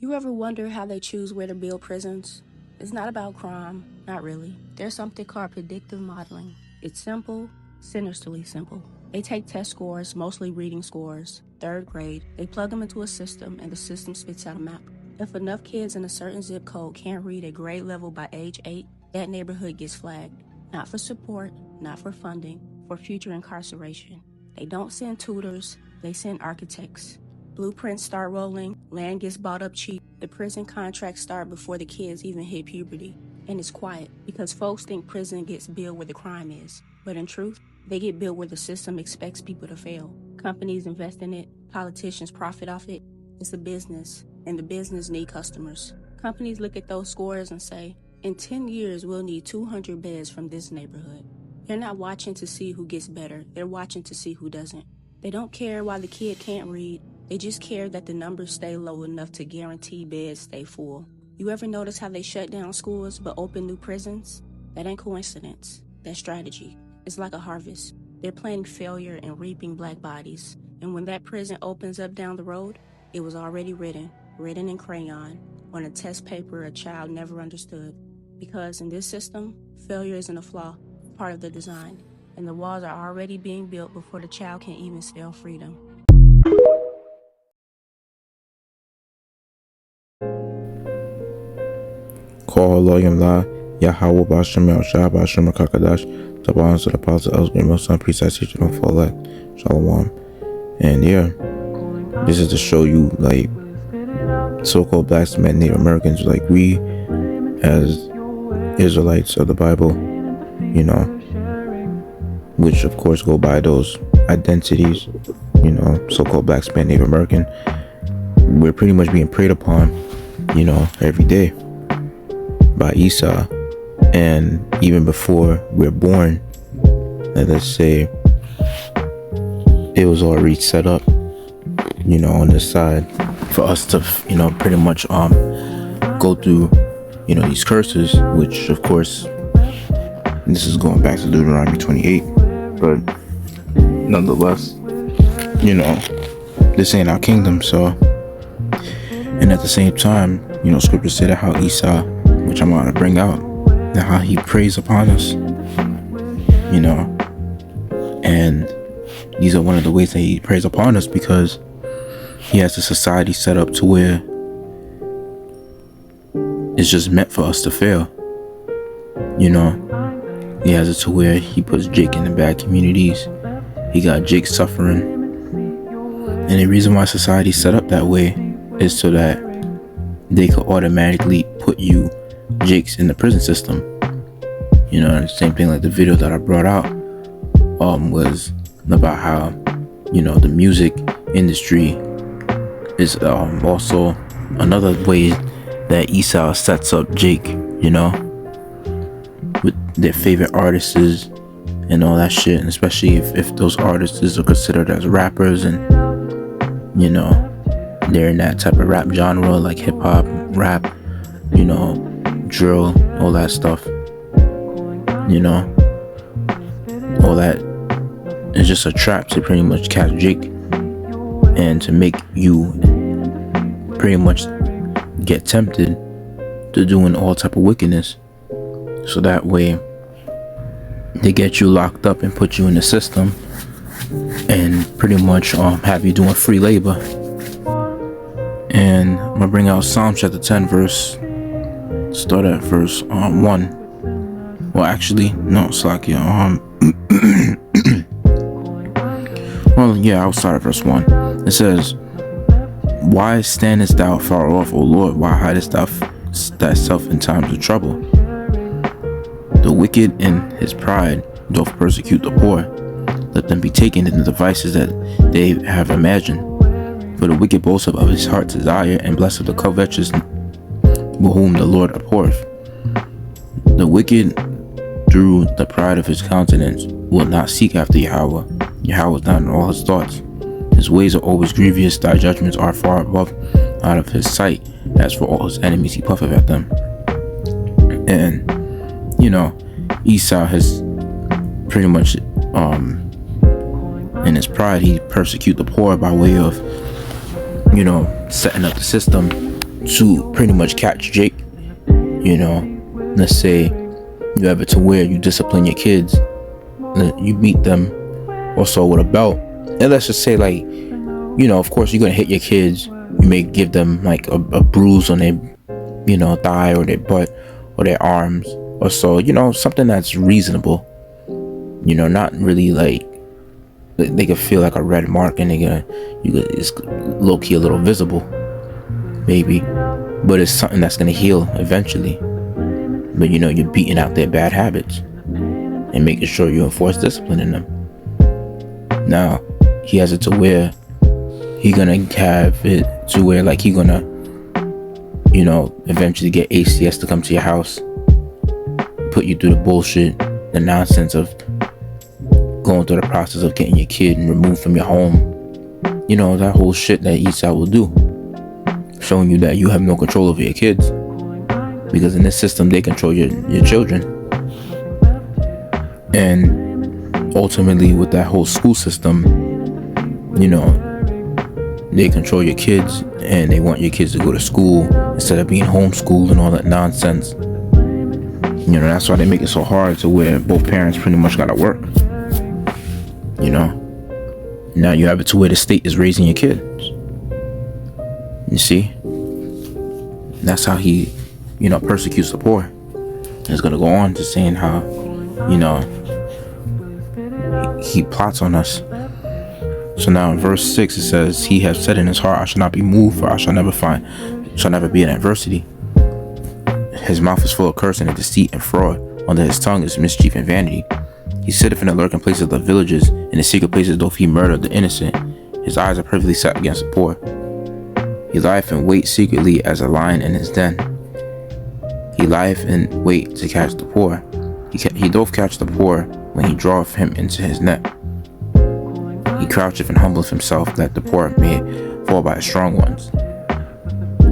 You ever wonder how they choose where to build prisons? It's not about crime, not really. There's something called predictive modeling. It's simple, sinisterly simple. They take test scores, mostly reading scores, 3rd grade, they plug them into a system, and the system spits out a map. If enough kids in a certain zip code can't read at grade level by age 8, that neighborhood gets flagged. Not for support, not for funding, for future incarceration. They don't send tutors, they send architects. Blueprints start rolling, land gets bought up cheap, the prison contracts start before the kids even hit puberty. And it's quiet, because folks think prison gets built where the crime is. But in truth, they get built where the system expects people to fail. Companies invest in it, politicians profit off it. It's a business, and the business need customers. Companies look at those scores and say, in 10 years, we'll need 200 beds from this neighborhood. They're not watching to see who gets better, they're watching to see who doesn't. They don't care why the kid can't read, they just care that the numbers stay low enough to guarantee beds stay full. You ever notice how they shut down schools but open new prisons? That ain't coincidence, that's strategy. It's like a harvest. They're planning failure and reaping black bodies. And when that prison opens up down the road, it was already written in crayon, on a test paper a child never understood. Because in this system, failure isn't a flaw, it's part of the design. And the walls are already being built before the child can even spell freedom. Call Loyam La, Yahweh Bashim El Shah Bashim Kakadash, Tabans to the Apostle Elsgrim Milson, Precise Teacher of Follett, Shalom. And yeah, this is to show you, like, so-called black men, Native Americans, like we as Israelites of the Bible, you know, which of course go by those identities, you know, so-called black man, Native American, we're pretty much being preyed upon, you know, every day by Esau. And even before we're born, let's say, it was already set up, you know, on this side for us to, you know, pretty much go through, you know, these curses, which of course this is going back to Deuteronomy 28, but nonetheless, you know, this ain't our kingdom. So, and at the same time, you know, scriptures say that how Esau, which I'm going to bring out, that how he preys upon us, you know, and these are one of the ways that he preys upon us, because he has a society set up to where it's just meant for us to fail, you know. He has it to where he puts Jake in the bad communities. He got Jake suffering, and the reason why society's set up that way is so that they could automatically put you Jakes in the prison system. You know, the same thing like the video that I brought out was about how, you know, the music industry is also another way that Esau sets up Jake, you know, with their favorite artists and all that shit, and especially if those artists are considered as rappers, and you know, they're in that type of rap genre, like hip-hop, rap, you know, drill, all that stuff, you know, all that is just a trap to pretty much catch Jake and to make you pretty much get tempted to doing all type of wickedness, so that way they get you locked up and put you in the system and pretty much have you doing free labor. And I'm gonna bring out Psalm chapter 10 verse, start at verse 1. Well, actually, no, Slakia. Well, yeah, I'll start at verse 1. It says, "Why standest thou far off, O Lord? Why hidest thou thyself in times of trouble? The wicked in his pride doth persecute the poor. Let them be taken in the devices that they have imagined. For the wicked boasteth of his heart's desire, and blesseth the covetous whom the Lord abhorreth. The wicked, through the pride of his countenance, will not seek after Yahweh. Yahweh is not in all his thoughts. His ways are always grievous, thy judgments are far above out of his sight. As for all his enemies, he puffeth at them." And, you know, Esau has pretty much, in his pride, he persecute the poor by way of, you know, setting up the system to pretty much catch Jake. Let's say you have it to where you discipline your kids, you beat them also with a belt, and let's just say, like, of course you're gonna hit your kids. You may give them like a bruise on their thigh or their butt or their arms or so, something that's reasonable, not really like they could feel like a red mark and it's low-key a little visible maybe, but it's something that's gonna heal eventually. But you're beating out their bad habits and making sure you enforce discipline in them. Now he has it to where he gonna have it to where, like, he gonna eventually get ACS to come to your house, put you through the bullshit, the nonsense of going through the process of getting your kid removed from your home, that whole shit that Esau will do, showing you that you have no control over your kids, because in this system they control your children. And ultimately with that whole school system, they control your kids and they want your kids to go to school instead of being homeschooled and all that nonsense. That's why they make it so hard to where both parents pretty much gotta work. Now you have it to where the state is raising your kids. You see? That's how he, persecutes the poor. He's gonna go on to saying how, he plots on us. So now in verse 6 it says, he has said in his heart, I shall not be moved, for I shall never be in adversity. His mouth is full of cursing and deceit and fraud. Under his tongue is mischief and vanity. He sitteth in the lurking places of the villages, in the secret places doth he murder the innocent. His eyes are perfectly set against the poor. He lieth in wait secretly as a lion in his den. He lieth in wait to catch the poor. He doth catch the poor when he draweth him into his net. He croucheth and humbleth himself, that the poor may fall by the strong ones.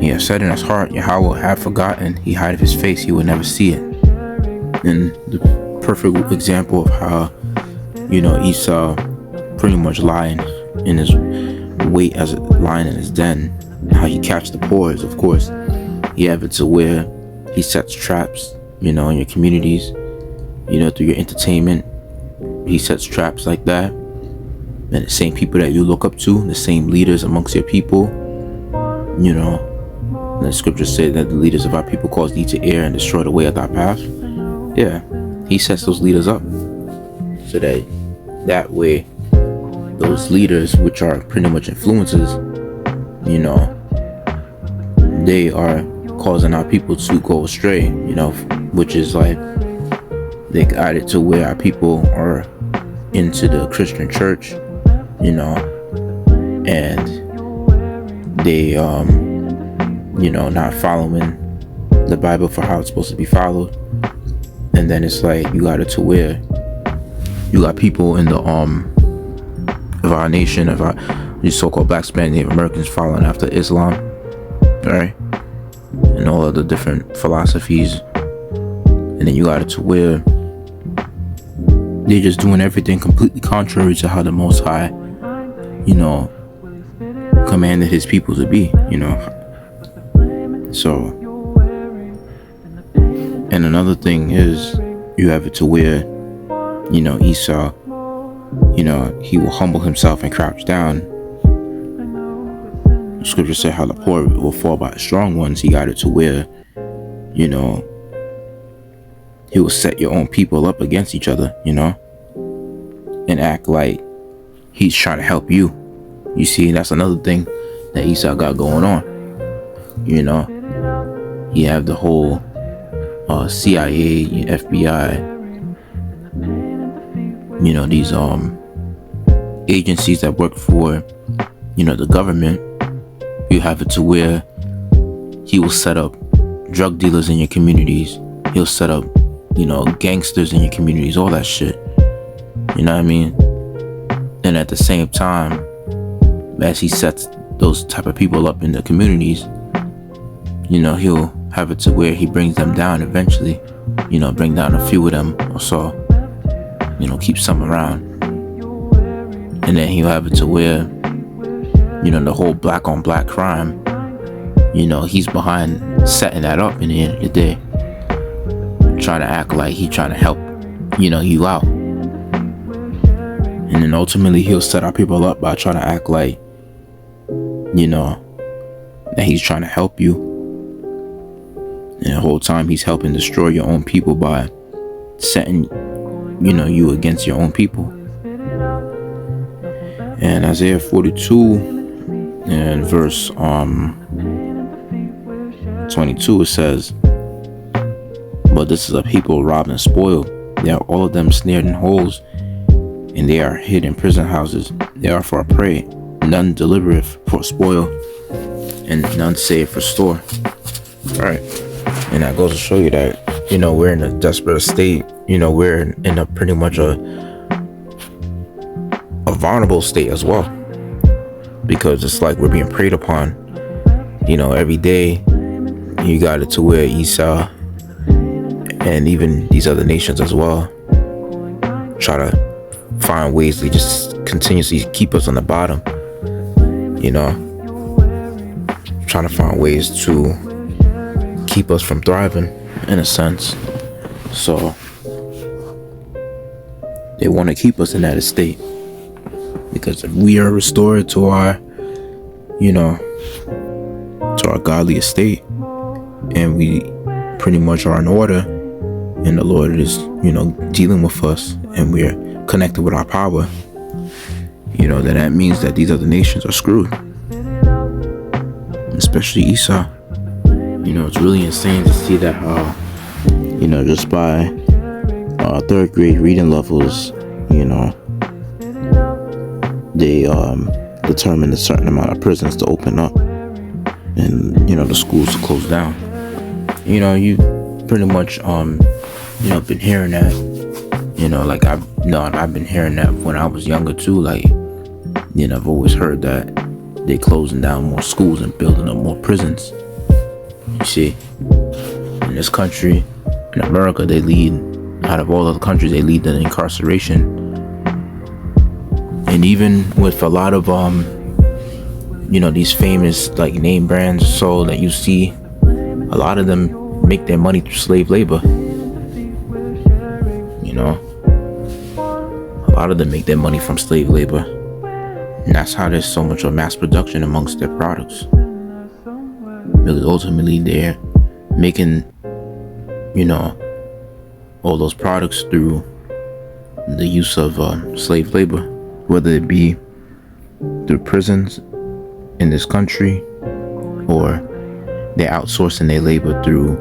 He hath said in his heart, Yahweh have forgotten. He hideth his face, he will never see it. And the perfect example of how, Esau pretty much lying in his wait as a lion in his den, how he catch the poor is, of course, he have it to where he sets traps, in your communities, through your entertainment. He sets traps like that. And the same people that you look up to, the same leaders amongst your people, the scriptures say that the leaders of our people cause thee to err and destroy the way of thy path. Yeah, he sets those leaders up so that way those leaders, which are pretty much influencers, they are causing our people to go astray, which is like they got it to where our people are into the Christian church, and they not following the Bible for how it's supposed to be followed. And then it's like you got it to where you got people in the of our nation, of these so-called black Spanish Native Americans following after Islam, right, and all of the different philosophies. And then you got it to where they're just doing everything completely contrary to how the Most High, commanded his people to be, So, and another thing is, you have it to where, Esau, he will humble himself and crouch down. The scripture said how the poor will fall by the strong ones. He got it to where, he will set your own people up against each other, and act like he's trying to help you. You see, that's another thing that Esau got going on. He have the whole CIA, FBI, these agencies that work for, the government. You have it to where he will set up drug dealers in your communities. He'll set up, gangsters in your communities, all that shit. You know what I mean? And at the same time, as he sets those type of people up in the communities, he'll have it to where he brings them down eventually, bring down a few of them or so, keep some around. And then he'll have it to where, the whole black on black crime, he's behind setting that up in the end of the day, trying to act like he's trying to help, you out. And then ultimately he'll set our people up by trying to act like, that he's trying to help you. And the whole time he's helping destroy your own people by setting, you against your own people. And Isaiah 42 and verse 22, it says, "But this is a people robbed and spoiled. They are all of them snared in holes, and they are hid in prison houses. They are for a prey. None delivereth for spoil, and none saveth for store." Right. And that goes to show you that, we're in a desperate state. We're in a pretty much a vulnerable state as well. Because it's like we're being preyed upon. Every day you got it to where Esau and even these other nations as well try to find ways to just continuously keep us on the bottom. Trying to find ways to keep us from thriving in a sense. So they want to keep us in that state, because if we are restored to our to our godly estate, and we pretty much are in order, and the Lord is dealing with us, and we're connected with our power, then that means that these other nations are screwed, especially Esau. It's really insane to see that how just by third grade reading levels, they determined a certain amount of prisons to open up, and the schools to close down. You pretty much been hearing that, like I've been hearing that when I was younger too. Like, I've always heard that they closing down more schools and building up more prisons. You see, in this country, in America, they lead, out of all other countries, they lead the incarceration. And even with a lot of these famous like name brands so that you see, a lot of them make their money through slave labor. A lot of them make their money from slave labor, and that's how there's so much of mass production amongst their products, because ultimately they're making all those products through the use of slave labor, whether it be through prisons in this country, or they're outsourcing their labor through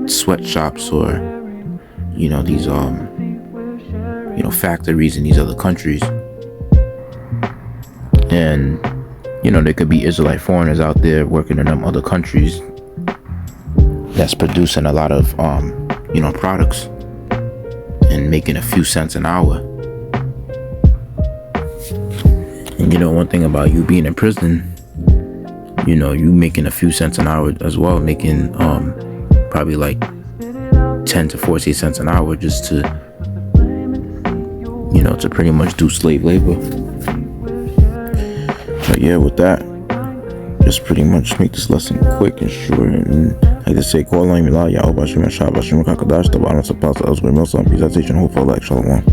sweatshops, or these factories in these other countries. And there could be Israelite foreigners out there working in them other countries that's producing a lot of products and making a few cents an hour. And one thing about you being in prison, you making a few cents an hour as well, making probably like 10 to 40 cents an hour just to to pretty much do slave labor. But yeah, with that, just pretty much make this lesson quick and short. And like to say, call on Yahweh Bashim Shah Bashim Kakadash, the bottom of the Apostle Elsewhere Milson, peace, I teach and hope for like Shalom.